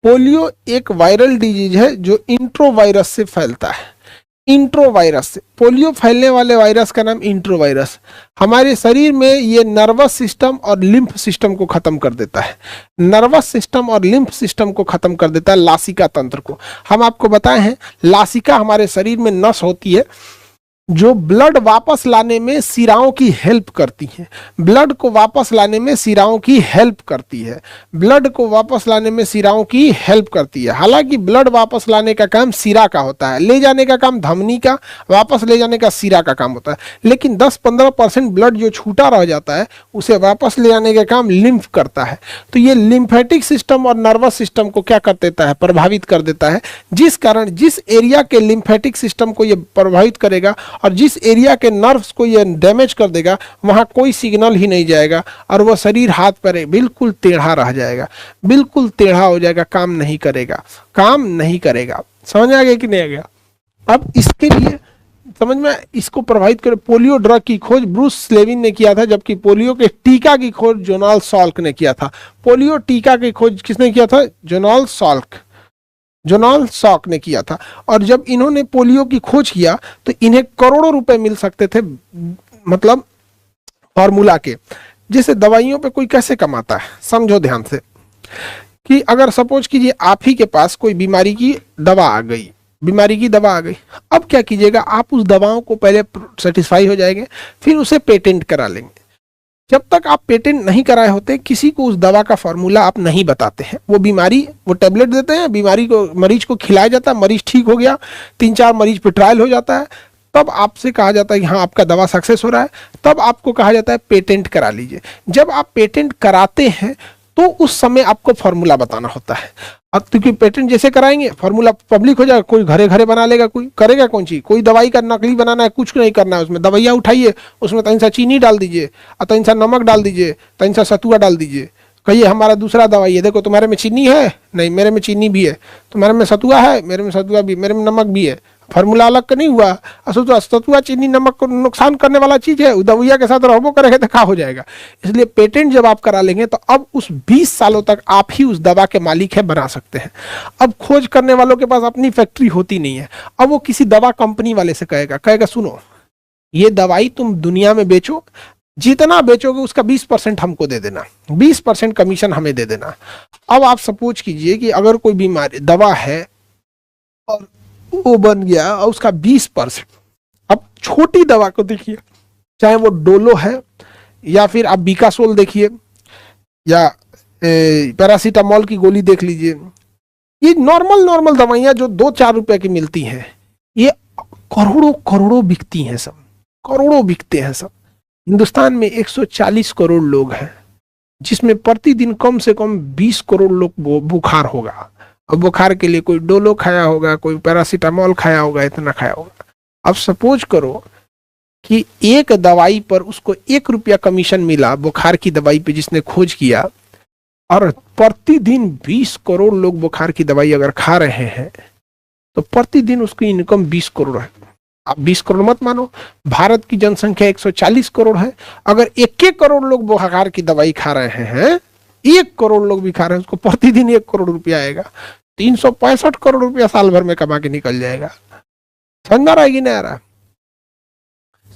Polio एक viral disease है जो इंट्रोवायरस से फैलता है। इंट्रोवायरस से पोलियो फैलने वाले वायरस का नाम इंट्रोवायरस। हमारे शरीर में ये नर्वस सिस्टम और लिम्फ सिस्टम को खत्म कर देता है। नर्वस सिस्टम और लिम्फ सिस्टम को खत्म कर देता है, लासिका तंत्र को। हम आपको बताए हैं लासिका हमारे शरीर में नस होती है जो ब्लड वापस लाने में सिराओं की हेल्प करती है। ब्लड को वापस लाने में सिराओं की हेल्प करती है। ब्लड को वापस लाने में सिराओं की हेल्प करती है। हालांकि ब्लड वापस लाने का काम सिरा का होता है, ले जाने का काम धमनी का, वापस ले जाने का सिरा का काम होता है। लेकिन 10-15% ब्लड जो छूटा रह जाता है उसे वापस ले जाने का काम लिम्फ करता है। तो ये लिम्फेटिक सिस्टम और नर्वस सिस्टम को क्या कर देता है, प्रभावित कर देता है, जिस कारण जिस एरिया के लिम्फेटिक सिस्टम को ये प्रभावित करेगा और जिस एरिया के नर्व्स को ये डैमेज कर देगा वहां कोई सिग्नल ही नहीं जाएगा और वह शरीर हाथ पैर बिल्कुल टेढ़ा रह जाएगा, बिल्कुल टेढ़ा हो जाएगा, काम नहीं करेगा, काम नहीं करेगा। समझ आ गया कि नहीं आ गया? अब इसके लिए समझ में, इसको प्रभावित करे पोलियो ड्रग की खोज ब्रूस स्लेविन ने किया था, जबकि पोलियो के टीका की खोज जोनाल्ड साल्क ने किया था। पोलियो टीका की खोज किसने किया था? जोनाल्ड साल्क ने किया था। और जब इन्होंने पोलियो की खोज किया तो इन्हें करोड़ों रुपए मिल सकते थे, मतलब फॉर्मूला के। जैसे दवाइयों पे कोई कैसे कमाता है, समझो ध्यान से, कि अगर सपोज कीजिए आप ही के पास कोई बीमारी की दवा आ गई, अब क्या कीजिएगा, आप उस दवाओं को पहले सेटिस्फाई हो जाएंगे, फिर उसे पेटेंट करा लेंगे। जब तक आप पेटेंट नहीं कराए होते किसी को उस दवा का फॉर्मूला आप नहीं बताते हैं। वो टैबलेट देते हैं, बीमारी को मरीज को खिलाया जाता है, मरीज ठीक हो गया, 3-4 मरीज पे ट्रायल हो जाता है, तब आपसे कहा जाता है कि हाँ आपका दवा सक्सेस हो रहा है, तब आपको कहा जाता है पेटेंट करा लीजिए। जब आप पेटेंट कराते हैं तो उस समय आपको फॉर्मूला बताना होता है। अब क्योंकि पेटेंट जैसे कराएंगे फॉर्मूला पब्लिक हो जाएगा, कोई घरे घरे बना लेगा, कोई करेगा कौन चीज, कोई दवाई का नकली बनाना है, कुछ नहीं करना है। उसमें दवाइयाँ उठाइए, उसमें तनिक सा चीनी डाल दीजिए और तनिक सा नमक डाल दीजिए, तनिक सा सतुआ डाल दीजिए, कहिए हमारा दूसरा दवाई है, देखो तुम्हारे में चीनी है, नहीं मेरे में चीनी भी है, तुम्हारे में सतुआ है, मेरे में सतुआ भी, मेरे में नमक भी है, फार्मूला अलग का नहीं हुआ। सतुआ चीनी नमक को नुकसान करने वाला चीज है, दवाइया के साथ रहबो करेगा तो क्या हो जाएगा। इसलिए पेटेंट जब आप करा लेंगे तो अब उस 20 सालों तक आप ही उस दवा के मालिक है, बना सकते हैं। अब खोज करने वालों के पास अपनी फैक्ट्री होती नहीं है, अब वो किसी दवा कंपनी वाले से कहेगा सुनो ये दवाई तुम दुनिया में बेचो, जितना बेचोगे उसका 20% हमको दे देना, 20% कमीशन हमें दे देना। अब आप सपोज कीजिए कि अगर कोई बीमारी दवा है और वो बन गया और उसका 20%, अब छोटी दवा को देखिए, चाहे वो डोलो है या फिर आप बीकासोल देखिए या पैरासीटामोल की गोली देख लीजिए, ये नॉर्मल दवाइयां जो 2-4 रुपए की मिलती हैं, ये करोड़ों बिकती हैं, सब करोड़ों बिकते हैं सब। हिंदुस्तान में 140 करोड़ लोग हैं, जिसमें प्रतिदिन कम से कम 20 करोड़ लोग बुखार होगा। अब बुखार के लिए कोई डोलो खाया होगा, कोई पैरासीटामोल खाया होगा, इतना खाया होगा। अब सपोज करो कि एक दवाई पर उसको 1 रुपया कमीशन मिला, बुखार की दवाई पे जिसने खोज किया, और प्रतिदिन 20 करोड़ लोग बुखार की दवाई अगर खा रहे हैं तो प्रतिदिन उसकी इनकम 20 करोड़ है। आप 20 करोड़ मत मानो, भारत की जनसंख्या 140 करोड़ है, अगर 1 करोड़ लोग बुखार की दवाई खा रहे हैं, 1 करोड़ लोग भी खा रहे हैं, उसको प्रतिदिन 1 करोड़ रुपया आएगा, 365 करोड़ रुपया साल भर में कमा के निकल जाएगा। समझ में आ रहा है कि नहीं आ रहा?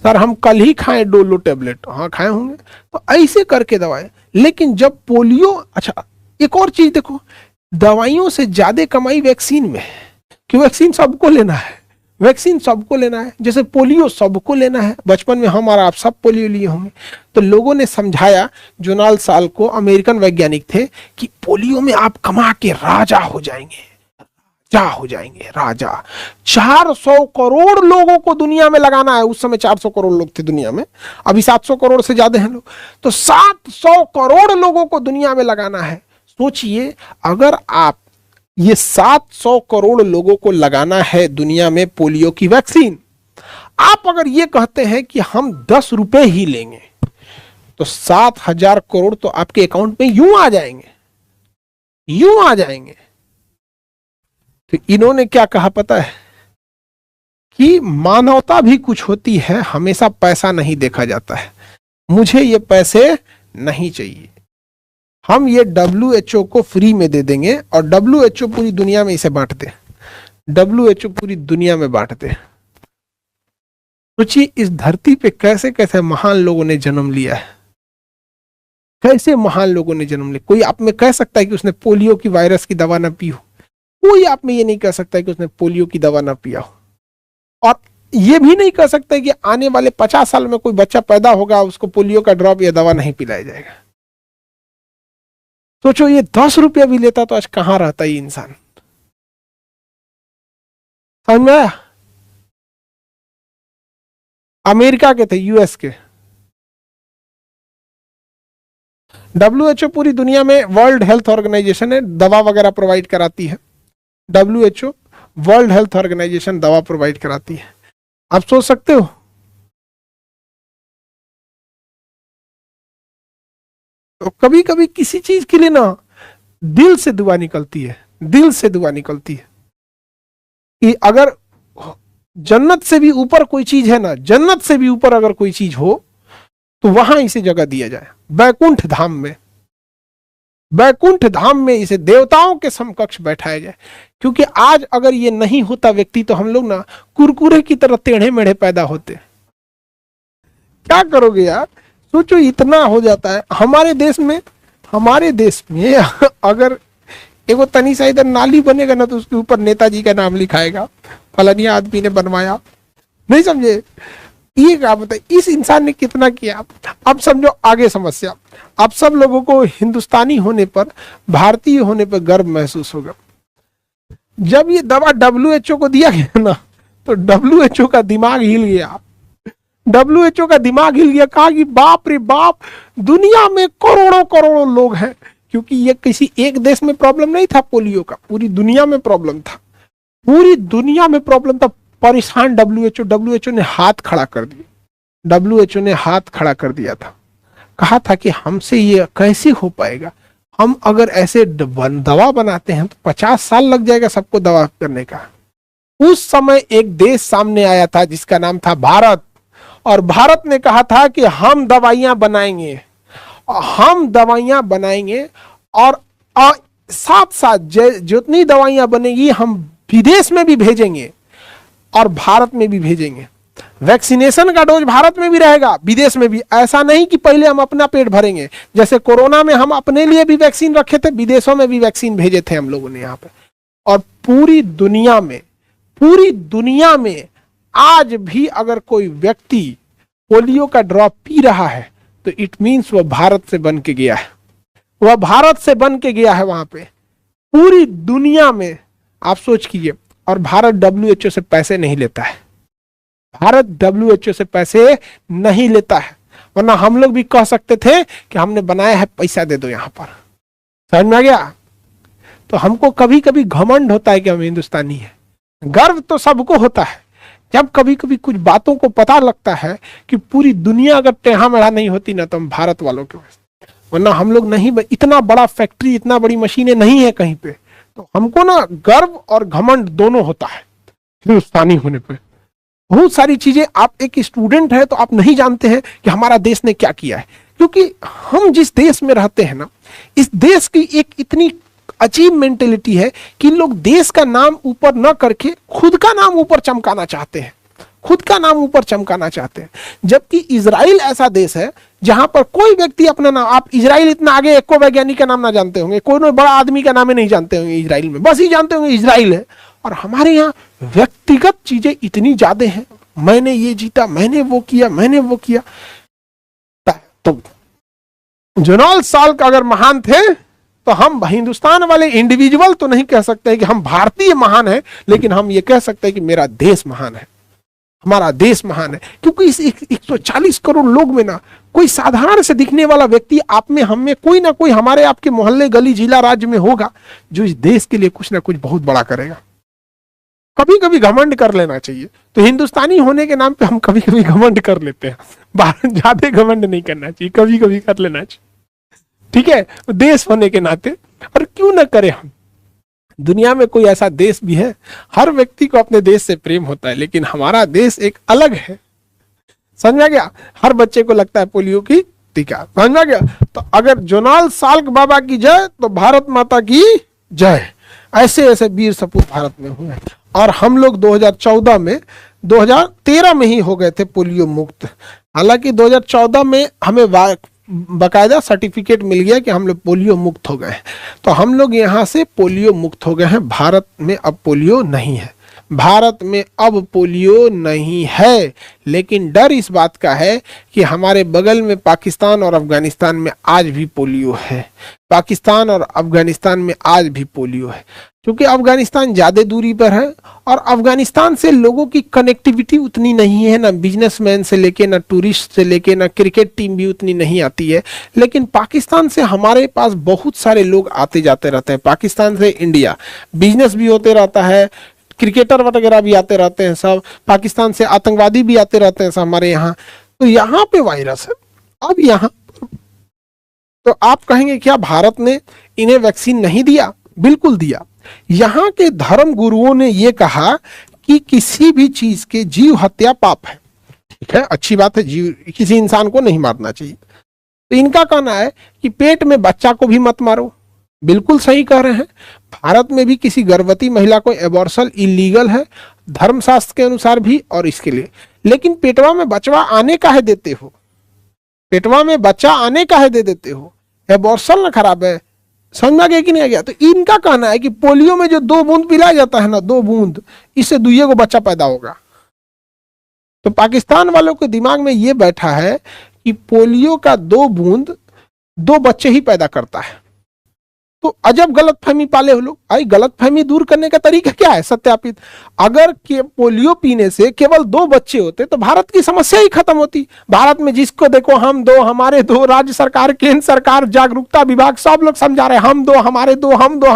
सर हम कल ही खाए डोलो टेबलेट, हाँ खाए होंगे, तो ऐसे करके दवाएं। लेकिन जब पोलियो, अच्छा एक और चीज देखो, दवाइयों से ज्यादा कमाई वैक्सीन में है, कि वैक्सीन सबको लेना है, वैक्सीन सबको लेना है। जैसे पोलियो सबको लेना है, बचपन में हम और आप सब पोलियो लिए होंगे, तो लोगों ने समझाया, जोनाल्ड साल्क को, अमेरिकन वैज्ञानिक थे, कि पोलियो में आप कमा के राजा हो जाएंगे, राजा। 400 करोड़ लोगों को दुनिया में लगाना है। उस समय 400 करोड़ लोग थे दुनिया में, अभी 700 करोड़ से ज्यादा हैं लोग, तो 700 करोड़ लोगों को दुनिया में लगाना है। सोचिए, अगर आप ये 700 करोड़ लोगों को लगाना है दुनिया में पोलियो की वैक्सीन, आप अगर ये कहते हैं कि हम 10 रुपए ही लेंगे, तो 7,000 करोड़ तो आपके अकाउंट में यूं आ जाएंगे। तो इन्होंने क्या कहा पता है, कि मानवता भी कुछ होती है, हमेशा पैसा नहीं देखा जाता है, मुझे ये पैसे नहीं चाहिए, हम ये WHO को फ्री में दे देंगे और WHO पूरी दुनिया में इसे बांट दे, WHO पूरी दुनिया में बांट दे। सोचिए इस धरती पे कैसे कैसे महान लोगों ने जन्म लिया है, कैसे महान लोगों ने जन्म लिया। कोई आप में कह सकता है कि उसने पोलियो की वायरस की दवा ना पी हो, कोई आप में ये नहीं कह सकता है कि उसने पोलियो की दवा ना पिया हो, और ये भी नहीं कह सकते कि आने वाले 50 साल में कोई बच्चा पैदा होगा उसको पोलियो का ड्रॉप या दवा नहीं पिलाया जाएगा। सोचो ये 10 रुपया भी लेता तो आज कहां रहता ये इंसान। समझ में आया? अमेरिका के थे, US के। WHO पूरी दुनिया में वर्ल्ड हेल्थ ऑर्गेनाइजेशन है, दवा वगैरह प्रोवाइड कराती है। WHO वर्ल्ड हेल्थ ऑर्गेनाइजेशन दवा प्रोवाइड कराती है। आप सोच सकते हो तो कभी कभी किसी चीज के लिए ना दिल से दुआ निकलती है, दिल से दुआ निकलती है कि अगर जन्नत से भी ऊपर कोई चीज है ना, जन्नत से भी ऊपर अगर कोई चीज हो तो वहां इसे जगह दिया जाए, बैकुंठ धाम में, बैकुंठ धाम में इसे देवताओं के समकक्ष बैठाया जाए। क्योंकि आज अगर ये नहीं होता व्यक्ति तो हम लोग ना कुरकुरे की तरह टेढ़े मेढ़े पैदा होते। क्या करोगे यार, सोचो इतना हो जाता है हमारे देश में। हमारे देश में अगर एगो तनी सा इधर नाली बनेगा ना तो उसके ऊपर नेताजी का नाम लिखाएगा, फलानी आदमी ने बनवाया। नहीं समझे? ये क्या बताए इस इंसान ने कितना किया। अब समझो आगे समस्या। अब सब लोगों को हिंदुस्तानी होने पर, भारतीय होने पर गर्व महसूस होगा। जब ये दवा WHO को दिया गया ना तो WHO का दिमाग हिल गया, WHO का दिमाग हिल गया। कहा कि बाप रे बाप, दुनिया में करोड़ों करोड़ों लोग हैं। क्योंकि ये किसी एक देश में प्रॉब्लम नहीं था पोलियो का, पूरी दुनिया में प्रॉब्लम था, पूरी दुनिया में प्रॉब्लम था। परेशान WHO ने हाथ खड़ा कर दिया, WHO ने हाथ खड़ा कर दिया था। कहा था कि हमसे ये कैसे हो पाएगा, हम अगर ऐसे दवा बनाते हैं तो 50 साल लग जाएगा सबको दवा करने का। उस समय एक देश सामने आया था जिसका नाम था भारत, और भारत ने कहा था कि हम दवाइयां बनाएंगे, हम दवाइयां बनाएंगे और साथ साथ जितनी दवाइयां बनेगी हम विदेश में भी भेजेंगे और भारत में भी भेजेंगे। वैक्सीनेशन का डोज भारत में भी रहेगा, विदेश में भी। ऐसा नहीं कि पहले हम अपना पेट भरेंगे, जैसे कोरोना में हम अपने लिए भी वैक्सीन रखे थे, विदेशों में भी वैक्सीन भेजे थे हम लोगों ने यहाँ पे। और पूरी दुनिया में, पूरी दुनिया में आज भी अगर कोई व्यक्ति पोलियो का ड्रॉप पी रहा है तो इट मीन्स वह भारत से बन के गया है, वह भारत से बन के गया है वहां पे, पूरी दुनिया में। आप सोच कीजिए। और भारत WHO से पैसे नहीं लेता है, भारत WHO से पैसे नहीं लेता है, वरना हम लोग भी कह सकते थे कि हमने बनाया है, पैसा दे दो यहां पर। समझ में आ गया? तो हमको कभी कभी घमंड होता है कि हम हिंदुस्तानी हैं। गर्व तो सबको होता है जब कभी कभी कुछ बातों को पता लगता है कि पूरी दुनिया अगर टेढ़ा मेढ़ा नहीं होती ना तो हम भारत वालों के वजह, वरना हम लोग नहीं। इतना बड़ा फैक्ट्री, इतना बड़ी मशीनें नहीं है कहीं पे, तो हमको ना गर्व और घमंड दोनों होता है हिंदुस्तानी होने पे। बहुत सारी चीजें, आप एक स्टूडेंट है तो आप नहीं जानते हैं कि हमारा देश ने क्या किया है, क्योंकि हम जिस देश में रहते हैं ना, इस देश की एक इतनी अजीब मेंटेलिटी है कि लोग देश का नाम ऊपर न करके खुद का नाम ऊपर चमकाना चाहते हैं, खुद का नाम ऊपर चमकाना चाहते हैं। जबकि इजराइल ऐसा देश है जहां पर कोई व्यक्ति अपना नाम, आप इजराइल इतना आगे एको वैज्ञानिक का नाम ना जानते होंगे, कोई बड़ा आदमी का नाम नहीं जानते होंगे इजराइल में, बस ही जानते होंगे इजराइल है। और हमारे यहाँ व्यक्तिगत चीजें इतनी ज्यादा हैं, मैंने ये जीता, मैंने वो किया, मैंने वो किया। तो जोनाल्ड साल्क अगर महान थे तो हम हिंदुस्तान वाले इंडिविजुअल तो नहीं कह सकते कि हम भारतीय महान हैं, लेकिन हम ये कह सकते हैं कि मेरा देश महान है, हमारा देश महान है। क्योंकि इस 140 करोड़ लोग में ना कोई साधारण से दिखने वाला व्यक्ति आप में, हम में कोई ना कोई, हमारे आपके मोहल्ले, गली, जिला, राज्य में होगा जो इस देश के लिए कुछ ना कुछ बहुत बड़ा करेगा। कभी कभी घमंड कर लेना चाहिए। तो हिंदुस्तानी होने के नाम पे हम कभी कभी घमंड कर लेते हैं, ज्यादा घमंड नहीं करना चाहिए, कभी कभी कर लेना चाहिए, ठीक है, देश होने के नाते। और क्यों ना करें हम। दुनिया में कोई ऐसा देश भी है, हर व्यक्ति को अपने देश से प्रेम होता है, लेकिन हमारा देश एक अलग है। समझ आ गया? हर बच्चे को लगता है पोलियो की शक्ति का, समझ में गया। तो अगर जोनाल साल्क बाबा की जय तो भारत माता की जय। ऐसे ऐसे वीर सपूत भारत में हुए हैं। और हम लोग 2014 में 2013 में ही हो गए थे पोलियो मुक्त। हालांकि 2014 में हमें बाकायदा सर्टिफिकेट मिल गया कि हम लोग पोलियो मुक्त हो गए हैं। तो हम लोग यहाँ से पोलियो मुक्त हो गए हैं। भारत में अब पोलियो नहीं है, भारत में अब पोलियो नहीं है। लेकिन डर इस बात का है कि हमारे बगल में पाकिस्तान और अफगानिस्तान में आज भी पोलियो है। पाकिस्तान और अफगानिस्तान में आज भी पोलियो है, क्योंकि अफगानिस्तान ज़्यादा दूरी पर है और अफगानिस्तान से लोगों की कनेक्टिविटी उतनी नहीं है, ना बिजनेसमैन से लेके, ना टूरिस्ट से लेके, ना क्रिकेट टीम भी उतनी नहीं आती है। लेकिन पाकिस्तान से हमारे पास बहुत सारे लोग आते जाते रहते हैं। पाकिस्तान से इंडिया बिजनेस भी होते रहता है, क्रिकेटर वगैरह भी आते रहते हैं सब। पाकिस्तान से आतंकवादी भी आते रहते हैं सब हमारे यहाँ। तो यहाँ पे वायरस है अब यहाँ। तो आप कहेंगे क्या भारत ने इन्हें वैक्सीन नहीं दिया? बिल्कुल दिया। यहाँ के धर्म गुरुओं ने यह कहा कि किसी भी चीज के जीव हत्या पाप है। ठीक है, अच्छी बात है, जीव किसी इंसान को नहीं मारना चाहिए। तो इनका कहना है कि पेट में बच्चा को भी मत मारो। बिल्कुल सही कह रहे हैं। भारत में भी किसी गर्भवती महिला को एबॉर्शन इलीगल है धर्मशास्त्र के अनुसार भी और इसके लिए। लेकिन पेटवा में बचवा आने का है देते हो, पेटवा में बच्चा आने का है दे देते हो, एबॉर्शन ना खराब है। समझ में आ गया कि नहीं आ गया? तो इनका कहना है कि पोलियो में जो 2 बूंद पिलाया जाता है ना, 2 बूंद, इससे दुइये को बच्चा पैदा होगा। तो पाकिस्तान वालों के दिमाग में ये बैठा है कि पोलियो का 2 बूंद 2 बच्चे ही पैदा करता है। तो अजब गलत फहमी पाले हो लोग। आई गलत फहमी दूर करने का तरीका क्या है? सत्यापित। अगर के पोलियो पीने से केवल 2 बच्चे होते तो भारत की समस्या ही खत्म होती। भारत में जिसको देखो हम 2, हमारे 2, राज्य सरकार, केंद्र सरकार, जागरूकता विभाग सब लोग समझा रहे हैं हम 2, हमारे 2, हम 2,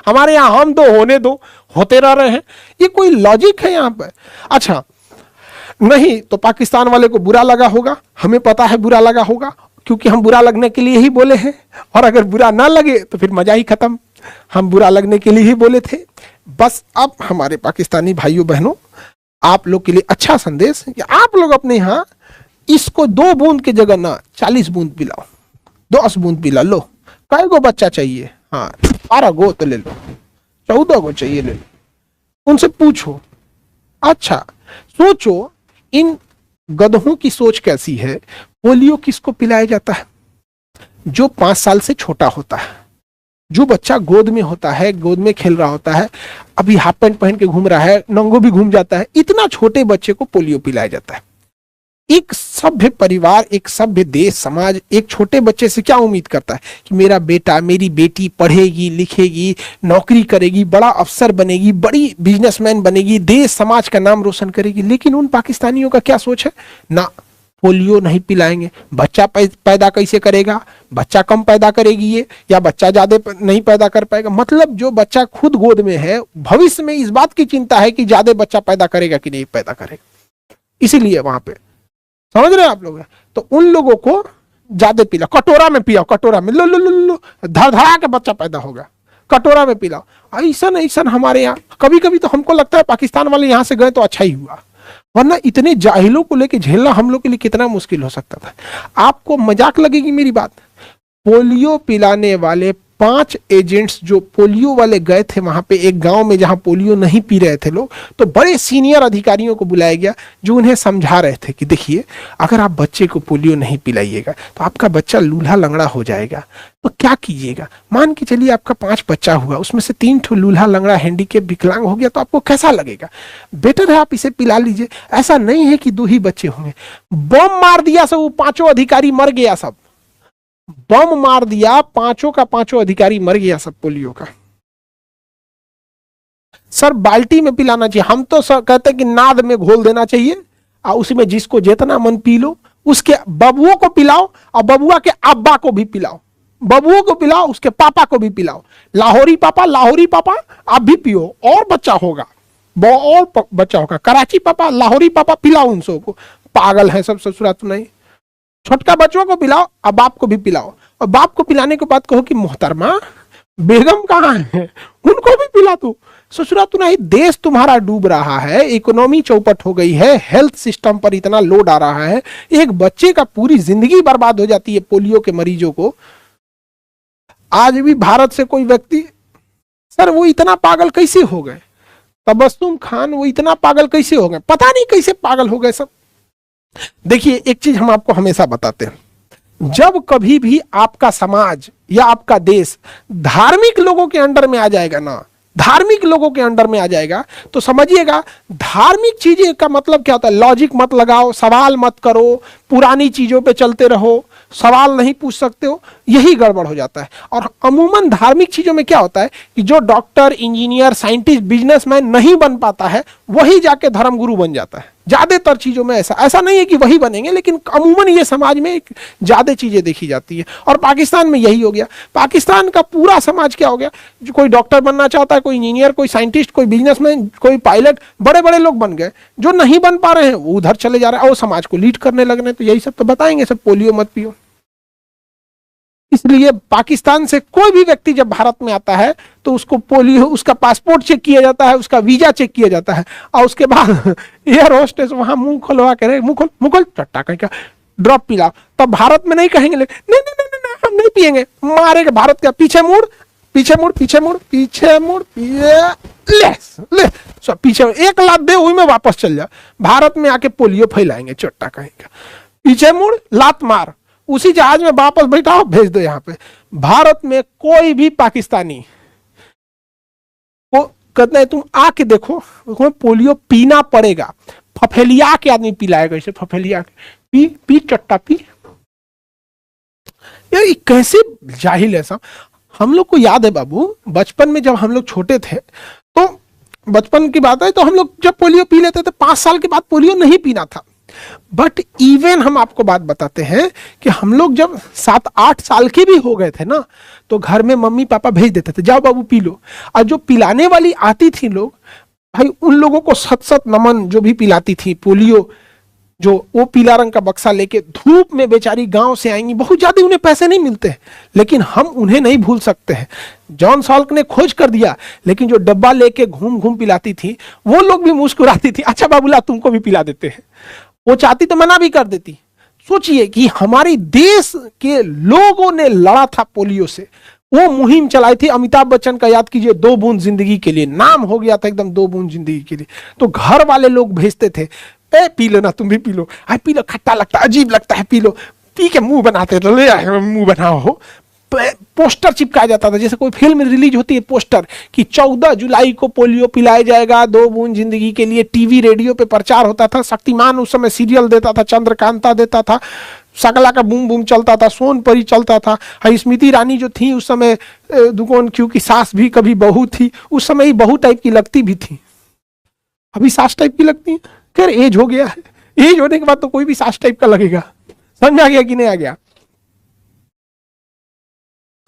हमारे यहाँ हम 2 होने दो, होते रह रहे हैं। ये कोई लॉजिक है यहाँ पर? अच्छा नहीं तो पाकिस्तान वाले को बुरा लगा होगा, हमें पता है बुरा लगा होगा, क्योंकि हम बुरा लगने के लिए ही बोले हैं। और अगर बुरा ना लगे तो फिर मजा ही खत्म। हम बुरा लगने के लिए ही बोले थे। बस अब हमारे पाकिस्तानी भाइयों बहनों, आप लोग के लिए अच्छा संदेश कि आप लोग अपने यहाँ इसको 2 बूंद की जगह ना 40 बूंद पिलाओ, 10 बूंद पिला लो। कै गो बच्चा चाहिए? हाँ 12 गो तो ले लो, 14 गो चाहिए ले लो। उनसे पूछो। अच्छा सोचो इन गधों की सोच कैसी है। पोलियो किसको पिलाया जाता है? जो 5 साल से छोटा होता है, जो बच्चा गोद में होता है, गोद में खेल रहा होता है, अभी हाफ पैंट पहन के घूम रहा है, नंगो भी घूम जाता है, इतना छोटे बच्चे को पोलियो पिलाया जाता है। एक सभ्य परिवार, एक सभ्य देश समाज एक छोटे बच्चे से क्या उम्मीद करता है कि मेरा बेटा मेरी बेटी पढ़ेगी लिखेगी, नौकरी करेगी, बड़ा अफसर बनेगी, बड़ी बिजनेसमैन बनेगी, देश समाज का नाम रोशन करेगी। लेकिन उन पाकिस्तानियों का क्या सोच है? ना पोलियो नहीं पिलाएंगे। बच्चा पैदा कैसे करेगा? बच्चा कम पैदा करेगी ये, या बच्चा ज्यादा नहीं पैदा कर पाएगा। मतलब जो बच्चा खुद गोद में है भविष्य में इस बात की चिंता है कि ज्यादा बच्चा पैदा करेगा कि नहीं पैदा करेगा। इसीलिए वहां पे, समझ रहे हैं आप लोग? तो उन लोगों को ज्यादा पिला, कटोरा में पियाओ, कटोरा में लो लो लो लो, धड़धड़ा के बच्चा पैदा होगा, कटोरा में पिलाओ। ऐसा हमारे यहाँ कभी कभी तो हमको लगता है पाकिस्तान वाले यहाँ से गए तो अच्छा ही हुआ, वरना इतने जाहिलों को लेके झेलना हम लोग के लिए कितना मुश्किल हो सकता था। आपको मजाक लगेगी मेरी बात। पोलियो पिलाने वाले 5 एजेंट्स जो पोलियो वाले गए थे वहां पे एक गांव में जहां पोलियो नहीं पी रहे थे लोग, तो बड़े सीनियर अधिकारियों को बुलाया गया जो उन्हें समझा रहे थे कि देखिए अगर आप बच्चे को पोलियो नहीं पिलाइएगा तो आपका बच्चा लूल्हा लंगड़ा हो जाएगा। तो क्या कीजिएगा? मान के चलिए आपका 5 बच्चा हुआ, उसमें से 3 ठो लूल्हा लंगड़ा हैंडीकेप विकलांग हो गया, तो आपको कैसा लगेगा? बेटर है आप इसे पिला लीजिए। ऐसा नहीं है कि 2 ही बच्चे होंगे। बम मार दिया सब, वो 5 अधिकारी मर गया, सब बम मार दिया, 5 का 5 अधिकारी मर गया सब पोलियो का। सर बाल्टी में पिलाना चाहिए, हम तो सर कहते हैं कि नाद में घोल देना चाहिए और उसी में जिसको जितना मन पी लो। उसके बबुओं को पिलाओ और बबुआ के अब्बा को भी पिलाओ, बबुओं को पिलाओ, उसके पापा को भी पिलाओ। लाहौरी पापा आप भी पियो और बच्चा होगा, और बच्चा होगा। कराची पापा, लाहौरी पापा पिलाओ उन सबको। पागल है सब ससुरा तो नहीं। छोटका बच्चों को पिलाओ और बाप को भी पिलाओ, और बाप को पिलाने के बाद कहो कि मोहतरमा बेगम कहाँ है, उनको भी पिला दो। ससुरा तू नहीं, देश तुम्हारा डूब रहा है, इकोनॉमी चौपट हो गई है, हेल्थ सिस्टम पर इतना लोड आ रहा है, एक बच्चे का पूरी जिंदगी बर्बाद हो जाती है पोलियो के मरीजों को। आज भी भारत से कोई व्यक्ति, सर वो इतना पागल कैसे हो गए, तबस्सुम खान वो इतना पागल कैसे हो गए, पता नहीं कैसे पागल हो गए सब। देखिए एक चीज हम आपको हमेशा बताते हैं, जब कभी भी आपका समाज या आपका देश धार्मिक लोगों के अंडर में आ जाएगा ना, धार्मिक लोगों के अंडर में आ जाएगा, तो समझिएगा धार्मिक चीजें का मतलब क्या होता है, लॉजिक मत लगाओ, सवाल मत करो, पुरानी चीजों पे चलते रहो, सवाल नहीं पूछ सकते हो, यही गड़बड़ हो जाता है। और अमूमन धार्मिक चीजों में क्या होता है कि जो डॉक्टर, इंजीनियर, साइंटिस्ट, बिजनेसमैन नहीं बन पाता है वही जाके धर्मगुरु बन जाता है। ज्यादातर चीजों में ऐसा नहीं है कि वही बनेंगे, लेकिन अमूमन ये समाज में ज्यादा चीजें देखी जाती है। और पाकिस्तान में यही हो गया, पाकिस्तान का पूरा समाज क्या हो गया, जो कोई डॉक्टर बनना चाहता है, कोई इंजीनियर, कोई साइंटिस्ट, कोई बिजनेसमैन, कोई पायलट, बड़े बड़े लोग बन गए, जो नहीं बन पा रहे हैं वो उधर चले जा रहे हैं और समाज को लीड करने लग रहे हैं। तो यही सब तो बताएंगे सब, पोलियो मत पियो। इसलिए पाकिस्तान से कोई भी व्यक्ति जब भारत में आता है तो उसको पोलियो, उसका पासपोर्ट चेक किया जाता है, उसका वीजा चेक किया जाता है, और उसके बाद एयर होस्टेस वहां मुंह खोलवा के, मुंह खोल चट्टा कहीं का ड्रॉप पिलाओ। तब भारत में नहीं कहेंगे, नहीं नहीं नहीं नहीं, नहीं हम नहीं पिएंगे, मारेंगे भारत का, पीछे मुड़ पीछे मुड़ पीछे मुड़ पीछे मुड़, ले सब पीछे, एक लात दे वही में वापस चल जा, भारत में आके पोलियो फैलाएंगे चट्टा कहीं का, पीछे मुड़ लात मार, उसी जहाज में वापस बैठाओ, भेज दो यहाँ पे। भारत में कोई भी पाकिस्तानी को कहते हैं तुम आके देखो, पोलियो पीना पड़ेगा, फफेलिया के आदमी पिलाएगा, इसे फफेलिया के पी चट्टा पी। यार कैसे जाहिल है सब। हम लोग को याद है बाबू, बचपन में जब हम लोग छोटे थे, तो बचपन की बात है, तो हम लोग जब पोलियो पी लेते थे 5 साल के बाद पोलियो नहीं पीना था। बट इवन हम आपको बात बताते हैं कि हम लोग जब 7-8 साल के भी हो गए थे ना, तो घर में मम्मी पापा भेज देते थे, जाओ बाबू पी लो। और जो पिलाने वाली आती थी लोग, भाई उन लोगों को सत सत नमन, जो भी पिलाती थी पोलियो, जो वो पीला रंग का बक्सा लेके धूप में बेचारी गांव से आएंगी, बहुत ज्यादा उन्हें पैसे नहीं मिलते, लेकिन हम उन्हें नहीं भूल सकते हैं। जॉन सॉल्क ने खोज कर दिया, लेकिन जो डब्बा लेके घूम घूम पिलाती थी, वो लोग भी मुस्कुराती थी, अच्छा बाबूला तुमको भी पिला देते हैं। वो चाहती तो मना भी कर देती। सोचिए कि हमारे देश के लोगों ने लड़ा था पोलियो से, वो मुहिम चलाई थी। अमिताभ बच्चन का याद कीजिए, 2 बूंद जिंदगी के लिए नाम हो गया था एकदम, 2 बूंद जिंदगी के लिए। तो घर वाले लोग भेजते थे, ए पी लो ना, तुम भी पी लो, पी लो, खट्टा लगता है, अजीब लगता है, पी लो, पी के मुंह बनाते तो ले आए, मुंह बनाओ हो। पोस्टर चिपकाया जाता था, जैसे कोई फिल्म रिलीज होती है पोस्टर कि 14 जुलाई को पोलियो पिलाया जाएगा, 2 बूंद जिंदगी के लिए। टीवी रेडियो पे प्रचार होता था, शक्तिमान उस समय सीरियल देता था, चंद्रकांता देता था, सकला का बूम बूम चलता था, सोनपरी चलता था। स्मृति ईरानी जो थी उस समय दुकान, क्योंकि सास भी कभी बहू थी, उस समय ही बहू टाइप की लगती भी थी, अभी सास टाइप की लगती है। खैर एज हो गया है, एज होने के बाद तो कोई भी सास टाइप का लगेगा। समझ में आ गया कि नहीं आ गया?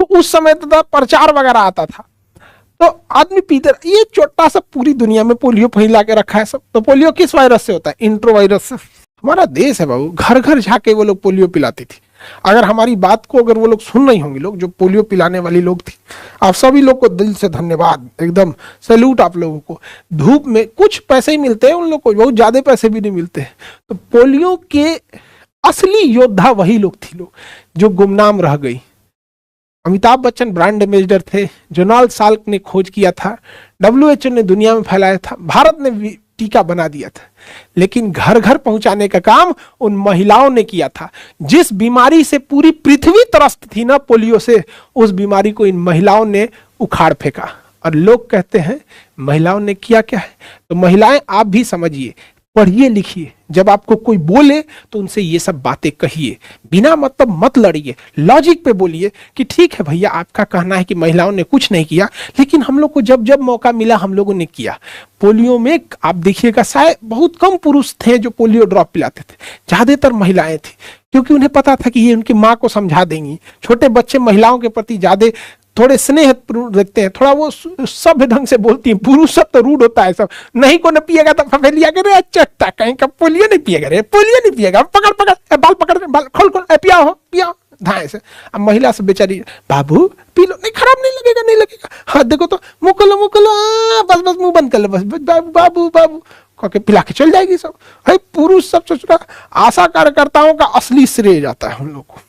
तो उस समय तो प्रचार वगैरह आता था, तो आदमी पीते। ये छोटा सा पूरी दुनिया में पोलियो फैला के रखा है सब। तो पोलियो किस वायरस से होता है? इंट्रो वायरस से। हमारा देश है बाबू, घर घर जाके वो लोग पोलियो पिलाती थी। अगर हमारी बात को अगर वो लोग सुन रही होंगे, लोग जो पोलियो पिलाने वाली लोग थी, आप सभी लोग को दिल से धन्यवाद, एकदम सैल्यूट आप लोगों को। धूप में कुछ पैसे ही मिलते हैं उन लोग को, बहुत ज्यादा पैसे भी नहीं मिलते हैं। तो पोलियो के असली योद्धा वही लोग थी, लोग जो गुमनाम रह गई। अमिताभ बच्चन ब्रांड एम्बेसडर थे, जोनाल्ड साल्क ने खोज किया था, WHO ने दुनिया में फैलाया था, भारत ने टीका बना दिया था, लेकिन घर घर पहुंचाने का काम उन महिलाओं ने किया था। जिस बीमारी से पूरी पृथ्वी त्रस्त थी ना, पोलियो से, उस बीमारी को इन महिलाओं ने उखाड़ फेंका। और लोग कहते हैं महिलाओं ने किया क्या है? तो महिलाएं आप भी समझिए, पढ़िए लिखिए, जब आपको कोई बोले तो उनसे ये सब बातें कहिए, बिना मतलब मत लड़िए, लॉजिक पे बोलिए कि ठीक है भैया आपका कहना है कि महिलाओं ने कुछ नहीं किया, लेकिन हम लोग को जब जब मौका मिला हम लोगों ने किया। पोलियो में आप देखिएगा शायद बहुत कम पुरुष थे जो पोलियो ड्रॉप पिलाते थे, ज्यादातर महिलाएं थी, क्योंकि उन्हें पता था कि ये उनकी माँ को समझा देंगी। छोटे बच्चे महिलाओं के प्रति ज्यादा थोड़े स्नेह रखते हैं, थोड़ा वो सभ्य ढंग से बोलती है। पुरुष सब तो रूड होता है, सब नहीं को न पिएगा तो फफेलिया के रे चट्टा कहीं का, पोलियो नहीं पिएगा रे, पोलियो नहीं पिएगा, पकड़ पकड़ बाल, पकड़ बाल, खोल खोल, पिया हो पिया, धाए से। अब महिला से बेचारी, बाबू पी लो, नहीं खराब नहीं लगेगा, नहीं लगेगा, हाँ देखो तो मुंह खोलो, मुंह खोलो, बस बस मुंह बंद कर लो, बस बाबू बाबू बाबू कह के पिला के चल जाएगी सब। भाई पुरुष सब सोच रहा, आशा कार्यकर्ताओं का असली श्रेय जाता है हम लोग को।